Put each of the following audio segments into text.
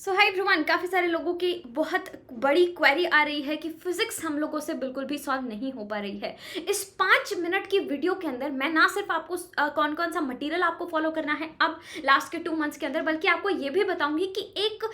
सो hi everyone, काफ़ी सारे लोगों की बहुत बड़ी क्वेरी आ रही है कि फिजिक्स हम लोगों से बिल्कुल भी सॉल्व नहीं हो पा रही है। इस 5 मिनट की वीडियो के अंदर मैं ना सिर्फ आपको कौन कौन सा मटेरियल आपको फॉलो करना है अब लास्ट के 2 मंथ्स के अंदर, बल्कि आपको ये भी बताऊंगी कि एक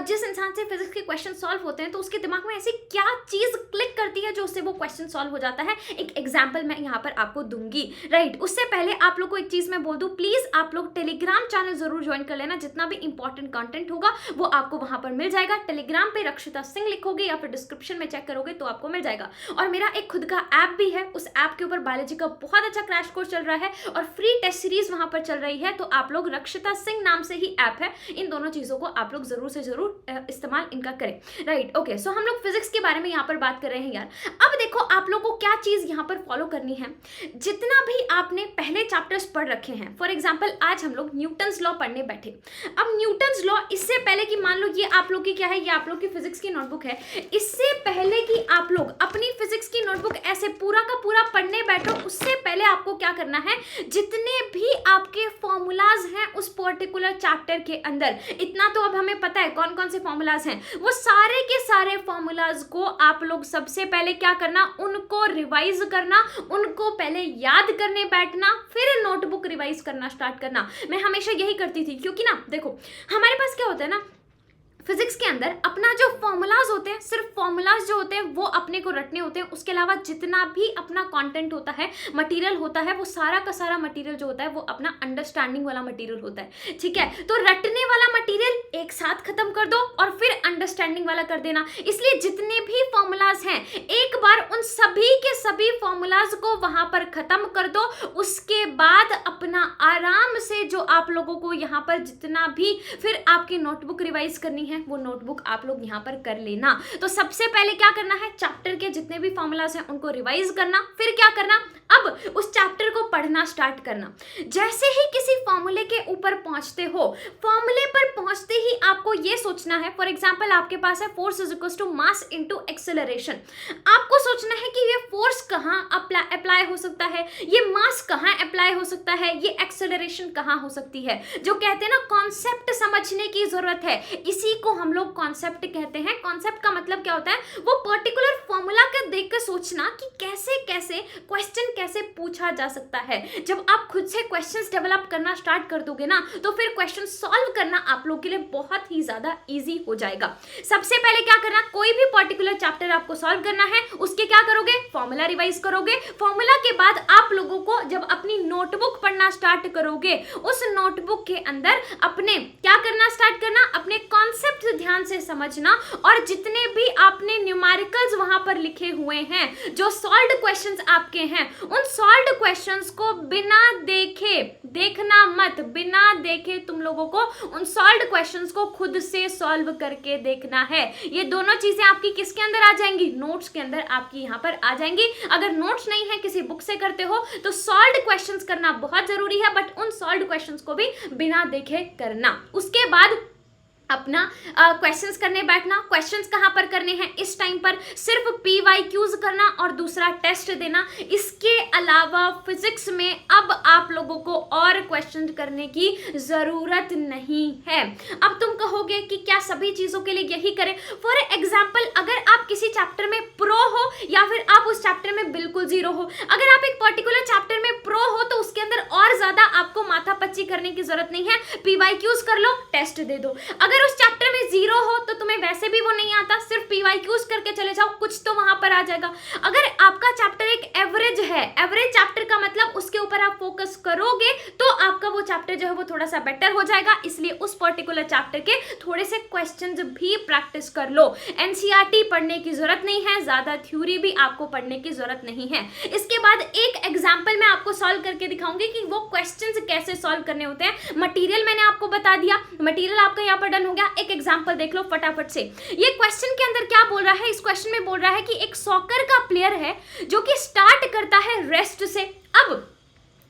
जिस इंसान से फिजिक्स के क्वेश्चन सॉल्व होते हैं तो उसके दिमाग में ऐसी क्या चीज़ क्लिक करती है जो उससे वो क्वेश्चन सॉल्व हो जाता है। एक एग्जाम्पल मैं यहाँ पर आपको दूंगी। राइट, उससे पहले आप लोग को एक चीज़ मैं बोल दूँ, प्लीज़ आप लोग टेलीग्राम चैनल जरूर ज्वाइन कर लेना। जितना भी इंपॉर्टेंट कंटेंट होगा वो आपको वहां पर मिल जाएगा। टेलीग्राम पे रक्षिता सिंह लिखोगे या फिर डिस्क्रिप्शन में चेक करोगे तो आपको मिल जाएगा। और मेरा एक खुद का ऐप भी है, उस ऐप के ऊपर बायोलॉजी का बहुत अच्छा क्रैश कोर्स चल रहा है और फ्री टेस्ट सीरीज वहां पर चल रही है। तो आप लोग रक्षिता सिंह नाम से ही ऐप है, इन दोनों चीजों को आप लोग जरूर से जरूर इस्तेमाल इनका करें। राइट, ओके, सो हम लोग फिजिक्स के बारे में यहाँ पर बात कर रहे हैं यार। अब देखो, आप लोग को क्या चीज यहाँ पर फॉलो करनी है। जितना भी आपने पहले चैप्टर्स पढ़ रखे हैं, फॉर एग्जाम्पल आज हम लोग न्यूटन्स लॉ पढ़ने बैठे। अब न्यूटन्स लॉ, इससे पहले कि मान लो ये आप लोग की क्या है, ये आप लोग की फिजिक्स की नोटबुक है, इससे पहले कि आप लोग अपनी फिजिक्स की नोटबुक ऐसे पूरा का पूरा पढ़ने बैठो, उससे पहले आपको क्या करना है, जितने भी आपके फॉर्मूलाज हैं उस पर्टिकुलर चैप्टर के अंदर, इतना तो अब हमें पता है कौन कौन से फॉर्मूलाज हैं, वो सारे के सारे फॉर्मूलाज को आप लोग सबसे पहले क्या करना, उनको रिवाइज करना, उनको पहले याद करने बैठना, फिर नोटबुक रिवाइज करना स्टार्ट करना। मैं हमेशा यही करती थी, क्योंकि ना देखो हमारे पास क्या होता है ना, फिजिक्स के अंदर अपना जो फॉर्मूलाज होते हैं, सिर्फ फॉर्मूलाज जो होते हैं वो अपने को रटने होते हैं। उसके अलावा जितना भी अपना कंटेंट होता है, मटेरियल होता है, वो सारा का सारा मटेरियल जो होता है वो अपना अंडरस्टैंडिंग वाला मटेरियल होता है। ठीक है, तो रटने वाला मटेरियल एक साथ खत्म कर दो और फिर अंडरस्टैंडिंग वाला कर देना। इसलिए जितने भी फॉर्मूलाज हैं, एक बार उन सभी के सभी फॉर्मूलाज को वहां पर खत्म कर दो। उसके बाद अपना आराम से जो आप लोगों को यहाँ पर जितना भी फिर आपकी नोटबुक रिवाइज करनी है वो नोटबुक आप लोग यहाँ पर कर लेना। तो सबसे पहले क्या करना है, चैप्टर के जितने भी फॉर्मूलाज हैं उनको रिवाइज करना, फिर क्या करना, अब उस चैप्टर को पढ़ना स्टार्ट करना। जैसे ही किसी फॉर्मूले के ऊपर पहुंचते हो, फॉर्मूले पर पहुंचते ही आपको यह सोचना है, फॉर एग्जांपल आपके पास है force is equal to mass into acceleration. आपको सोचना है कि ये फोर्स कहां अप्लाई हो सकता है, ये मास कहां अप्लाई हो सकता है, ये एक्सेलरेशन कहां हो सकती है। जो कहते हैं ना, कॉन्सेप्ट समझने की जरूरत है, इसी को हम लोग कॉन्सेप्ट कहते हैं। कॉन्सेप्ट का मतलब क्या होता है, वो पर्टिकुलर फॉर्मूला का देखकर सोचना कि कैसे कैसे क्वेश्चन कैसे पूछा जा सकता है। जब आप खुद से क्वेश्चंस डेवलप करना स्टार्ट कर दोगे ना, तो फिर क्वेश्चन सॉल्व करना आप लोग के लिए बहुत ही ज्यादा इजी हो जाएगा। सबसे पहले क्या करना, कोई भी पर्टिकुलर चैप्टर आपको सॉल्व करना है, उसके क्या करोगे, फॉर्मूला रिवाइज करोगे। फॉर्मूला के बाद आप लोगों को जब अपनी नोटबुक पढ़ना स्टार्ट करोगे, उस नोटबुक के अंदर अपने क्या करना स्टार्ट करना, अपने कॉन्सेप्ट ध्यान से समझना और जितने भी आपने न्यूमेरिकल्स वहां पर लिखे हुए हैं, जो सॉल्व्ड क्वेश्चंस आपके हैं, उन सॉल्व्ड क्वेश्चंस को बिना देखे, देखना मत, बिना देखे तुम लोगों को उन सॉल्व्ड क्वेश्चंस को खुद से सॉल्व करके देखना है। ये दोनों चीजें आपकी किसके अंदर आ जाएंगी, नोट्स के अंदर आपकी यहां पर आ जाएंगी। अगर नोट्स नहीं है, किसी बुक से करते हो, तो सॉल्व्ड क्वेश्चंस करना बहुत जरूरी है, बट उन सॉल्व्ड क्वेश्चंस को भी बिना देखे करना। उसके बाद अपना क्वेश्चंस करने बैठना। क्वेश्चंस कहाँ पर करने हैं, इस टाइम पर सिर्फ PYQs करना और दूसरा टेस्ट देना। इसके अलावा फिजिक्स में अब आप लोगों को और क्वेश्चन करने की जरूरत नहीं है। अब तुम कहोगे कि क्या सभी चीजों के लिए यही करें। फॉर एग्जाम्पल, अगर आप किसी चैप्टर में प्रो हो या फिर आप उस चैप्टर में बिल्कुल जीरो हो, अगर आप एक पर्टिकुलर चैप्टर में प्रो हो तो उसके अंदर और ज्यादा आपको माथापच्ची करने की जरूरत नहीं है। PYQs कर लो, टेस्ट दे दो। अगर उस चैप्टर में जीरो हो तो तुम्हें वैसे भी वो नहीं आता, सिर्फ PYQs करके चले जाओ, कुछ तो वहां पर आ जाएगा। अगर आपका चैप्टर एक एवरेज है, एवरेज चैप्टर का मतलब उसके ऊपर आप फोकस करोगे तो आपका वो चैप्टर जो है वो थोड़ा सा बेटर हो जाएगा। इसलिए उस पर्टिकुलर चैप्टर के थोड़े से क्वेश्चंस भी प्रैक्टिस कर लो। NCERT पढ़ने की जरूरत नहीं है, ज्यादा थ्योरी भी आपको पढ़ने की जरूरत नहीं है। इसके बाद एक एग्जाम्पल मैं आपको सॉल्व करके दिखाऊंगी कि वो क्वेश्चंस कैसे सॉल्व करने होते हैं। मटीरियल मैंने आपको बता दिया, मटीरियल आपका यहाँ पर डन हो गया। एक एग्जांपल देख लो फटाफट से। ये क्वेश्चन के अंदर क्या बोल रहा है, इस क्वेश्चन में बोल रहा है कि एक सॉकर का प्लेयर है जो कि स्टार्ट करता है रेस्ट से। अब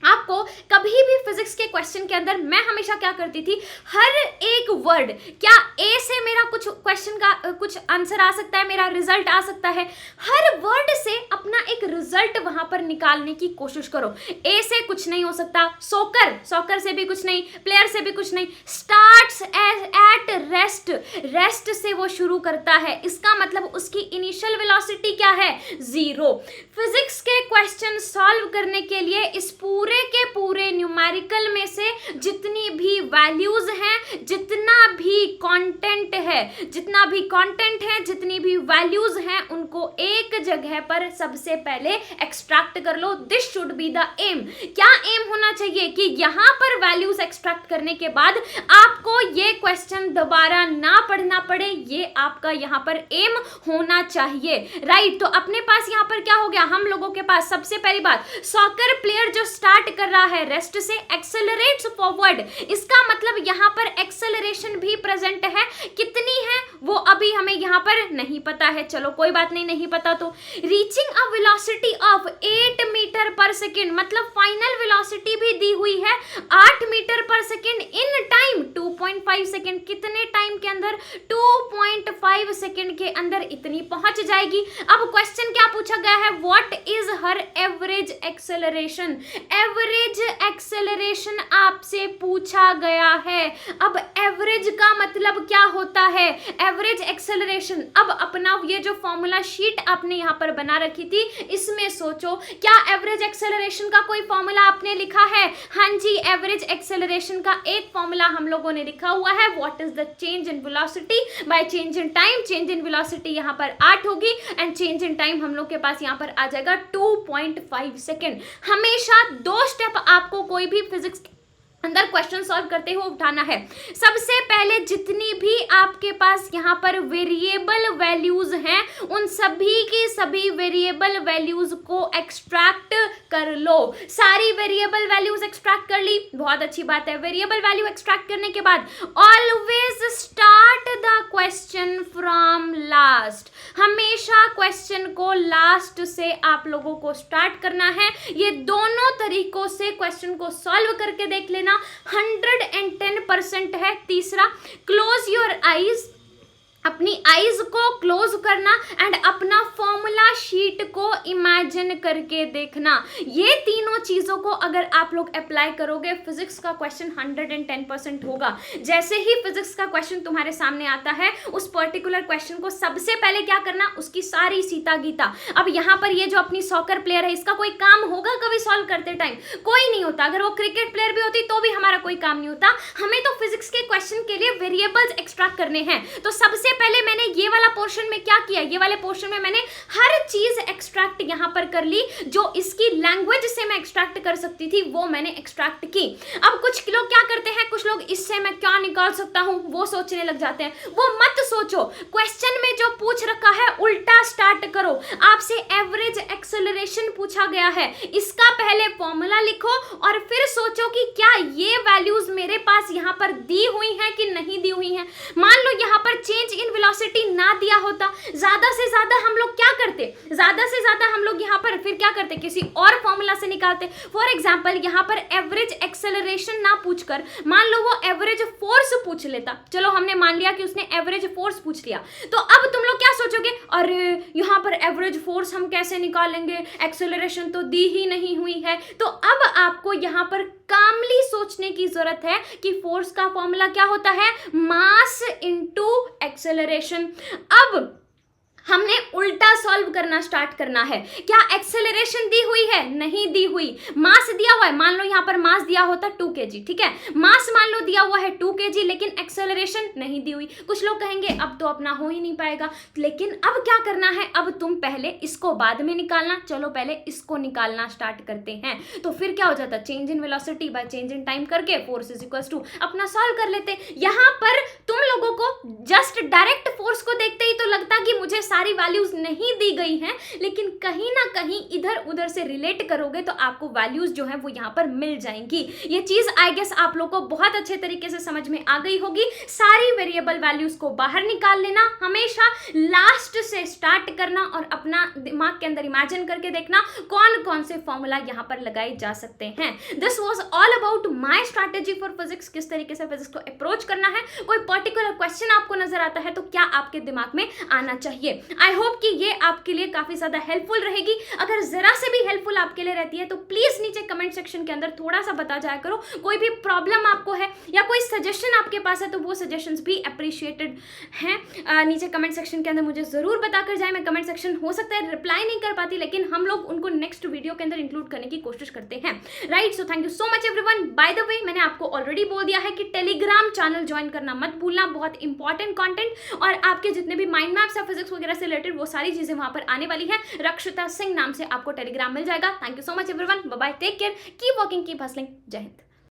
आपको कभी भी फिजिक्स के क्वेश्चन के अंदर मैं हमेशा क्या करती थी, हर एक वर्ड, क्या ए से मेरा कुछ क्वेश्चन का कुछ आंसर आ सकता है, मेरा रिजल्ट आ सकता है, हर वर्ड से अपना एक रिजल्ट वहां पर निकालने की कोशिश करो। ए से कुछ नहीं हो सकता, सॉकर से भी कुछ नहीं, प्लेयर से भी कुछ नहीं, स्टार्ट्स एट रेस्ट, रेस्ट से वो शुरू करता है, इसका मतलब उसकी इनिशियल वेलोसिटी क्या है, 0। फिजिक्स के क्वेश्चन सॉल्व करने के लिए इस पूरे के पूरे न्यूमेरिकल में से जितनी भी वैल्यूज हैं, जितना भी कंटेंट है, जितनी भी वैल्यूज हैं, उनको एक जगह पर सबसे पहले एक्सट्रैक्ट कर लो। This should be the aim. क्या एम होना चाहिए कि यहां पर वैल्यूज एक्सट्रैक्ट करने के बाद आपको ये क्वेश्चन दोबारा ना पढ़ना पड़े, ये आपका यहां पर एम होना चाहिए, राइट। तो अपने पास यहां पर क्या हो गया, हम लोगों के पास सबसे पहली बात, सॉकर प्लेयर जो स्टार्ट कर रहा है रेस्ट से, एक्सेलरेट्स फॉरवर्ड, इसका मतलब यहां पर एक्सेलरेशन भी प्रेजेंट है, कितनी है वो अभी हमें यहां पर नहीं पता है, चलो कोई बात नहीं, नहीं पता तो reaching a velocity of 8 metre per second, मतलब फाइनल वेलोसिटी भी दी हुई है 8 metre per second in time 2.5 सेकेंड, कितने टाइम के अंदर, 2.5 सेकेंड के अंदर इतनी पहुंच जाएगी। अब क्वेश्चन क्या पूछा गया है, what is her average acceleration, average acceleration आपसे पूछा गया है। अब एवरेज का मतलब क्या होता है, एवरेज एक्सेलरेशन। अब अपना ये जो फॉर्मूला शीट आपने यहां पर बना रखी थी, इसमें सोचो क्या एवरेज एक्सेलरेशन का कोई फॉर्मूला आपने लिखा है, हाँ जी, एवरेज एक्सेलरेशन का एक फॉर्मूला हम लोगों ने लिखा हुआ है, what is the change in velocity by change in time. Change in velocity यहां पर 8 होगी एंड चेंज इन टाइम हम लोग के पास यहां पर आ जाएगा 2.5 सेकेंड। हमेशा 2 स्टेप आपको कोई भी फिजिक्स अंदर क्वेश्चन सॉल्व करते हुए उठाना है। सबसे पहले जितनी भी आपके पास यहाँ पर वेरिएबल वैल्यूज हैं, उन सभी की सभी वेरिएबल वैल्यूज को एक्सट्रैक्ट कर लो। सारी वेरिएबल वैल्यूज एक्सट्रैक्ट कर ली, बहुत अच्छी बात है। वेरिएबल वैल्यू एक्सट्रैक्ट करने के बाद always start the question from last, हमेशा क्वेश्चन को लास्ट से आप लोगों को स्टार्ट करना है। ये दोनों तरीकों से क्वेश्चन को सॉल्व करके देख लेना, 110% है। तीसरा, क्लोज योर आईज, अपनी आईज को क्लोज करना एंड अपना फॉर्मूला शीट को इमेजिन करके देखना। ये तीनों चीजों को अगर आप लोग अप्लाई करोगे, फिजिक्स का क्वेश्चन 110% होगा। जैसे ही फिजिक्स का क्वेश्चन तुम्हारे सामने आता है, उस पर्टिकुलर क्वेश्चन को सबसे पहले क्या करना, उसकी सारी सीता गीता। अब यहाँ पर ये जो अपनी सॉकर प्लेयर है, इसका कोई काम होगा कभी सॉल्व करते टाइम? कोई नहीं होता। अगर वो क्रिकेट प्लेयर भी होती तो भी हमारा कोई काम नहीं होता। हमें तो फिजिक्स के क्वेश्चन के लिए वेरिएबल्स एक्सट्रैक्ट करने हैं। तो सबसे पहले मैंने ये वाला पोर्शन में क्या किया, ये वाले पोर्शन में मैंने हर चीज एक्सट्रैक्ट यहां पर कर ली, जो इसकी लैंग्वेज से मैं एक्सट्रैक्ट कर सकती थी वो मैंने एक्सट्रैक्ट की। अब कुछ लोग क्या करते हैं, कुछ लोग इससे मैं क्या निकाल सकता हूं वो सोचने लग जाते हैं। वो मत सोचो, क्वेश्चन में जो पूछ रखा है उल्टा स्टार्ट करो। आपसे एवरेज एक्सेलरेशन पूछा गया है, इसका पहले फॉर्मूला लिखो और फिर सोचो कि क्या ये वैल्यूज मेरे पास यहां पर दी हुई हैं कि नहीं दी हुई हैं। मान लो यहां पर चेंज इन वेलोसिटी ना दिया होता, ज्यादा से ज्यादा हम लोग क्या करते, ज्यादा से ज्यादा हम लोग यहां पर फिर क्या करते, किसी और फॉर्मूला से निकालते। फॉर एग्जांपल यहां पर एवरेज एक्सेलरेशन ना पूछकर मान लो वो एवरेज फोर्स पूछ लेता। चलो हमने मान लिया कि उसने एवरेज फोर्स पूछ लिया, तो अब तुम लोग क्या सोचोगे, अरे यहां पर एवरेज फोर्स हम कैसे निकालेंगे, एक्सेलरेशन तो दी ही नहीं हुई है। तो अब आपको यहां पर कामली सोचने की जरूरत है कि फोर्स का फॉर्मूला क्या होता है, मास इनटू एक्सेलरेशन। अब हमने उल्टा सॉल्व करना स्टार्ट करना है। क्या एक्सेलरेशन दी हुई है, नहीं दी हुई। मास दिया हुआ है, मान लो यहां पर मास दिया होता 2 kg, ठीक है, मास मान लो दिया हुआ है 2 kg, लेकिन एक्सेलरेशन नहीं दी हुई। कुछ लोग कहेंगे अब तो अपना हो ही नहीं पाएगा, लेकिन अब क्या करना है, अब तुम पहले इसको बाद में निकालना। चलो पहले इसको निकालना स्टार्ट करते हैं। तो फिर क्या हो जाता, change in velocity by change in time करके फोर्स इज इक्वल्स टू अपना सॉल्व कर लेते। यहां पर तुम लोगों को जस्ट डायरेक्ट फोर्स को देखते ही तो लगता कि मुझे सारी वैल्यूज नहीं दी गई हैं, लेकिन कहीं ना कहीं इधर उधर से रिलेट करोगे तो आपको वैल्यूज जो है वो यहाँ पर मिल जाएंगी। ये चीज आई गेस आप लोग को बहुत अच्छे तरीके से समझ में आ गई होगी। सारी वेरिएबल वैल्यूज को बाहर निकाल लेना, हमेशा लास्ट से स्टार्ट करना और अपना दिमाग के अंदर इमेजिन करके देखना कौन कौन से फॉर्मूला यहाँ पर लगाए जा सकते हैं। This was all about my strategy for physics, किस तरीके से फिजिक्स को अप्रोच करना है। कोई पर्टिकुलर क्वेश्चन आपको नजर आता है तो क्या आपके दिमाग में आना चाहिए। आई होप कि ये आपके लिए काफी ज्यादा हेल्पफुल रहेगी। अगर जरा से भी हेल्पफुल आपके लिए रहती है तो प्लीज नीचे कमेंट सेक्शन के अंदर थोड़ा सा बता जाया करो। कोई भी प्रॉब्लम आपको है या कोई सजेशन आपके पास है तो वो सजेशंस भी अप्रिशिएटेड हैं। नीचे कमेंट सेक्शन के अंदर मुझे जरूर बताकर जाए। मैं कमेंट सेक्शन हो सकता है रिप्लाई नहीं कर पाती, लेकिन हम लोग उनको नेक्स्ट वीडियो के अंदर इंक्लूड करने की कोशिश करते हैं, right. So thank you so much everyone. By the way, मैंने आपको ऑलरेडी बोल दिया है कि टेलीग्राम चैनल ज्वाइन करना मत भूलना, बहुत इंपॉर्टेंट कंटेंट और आपके जितने भी माइंड मैप्स या फिजिक्स वगैरह से रिलेटेड वो सारी चीजें वहां पर आने वाली है। रक्षिता सिंह नाम से आपको टेलीग्राम मिल जाएगा। Thank you so much everyone, bye bye, take care, keep working, keep hustling, जय हिंद।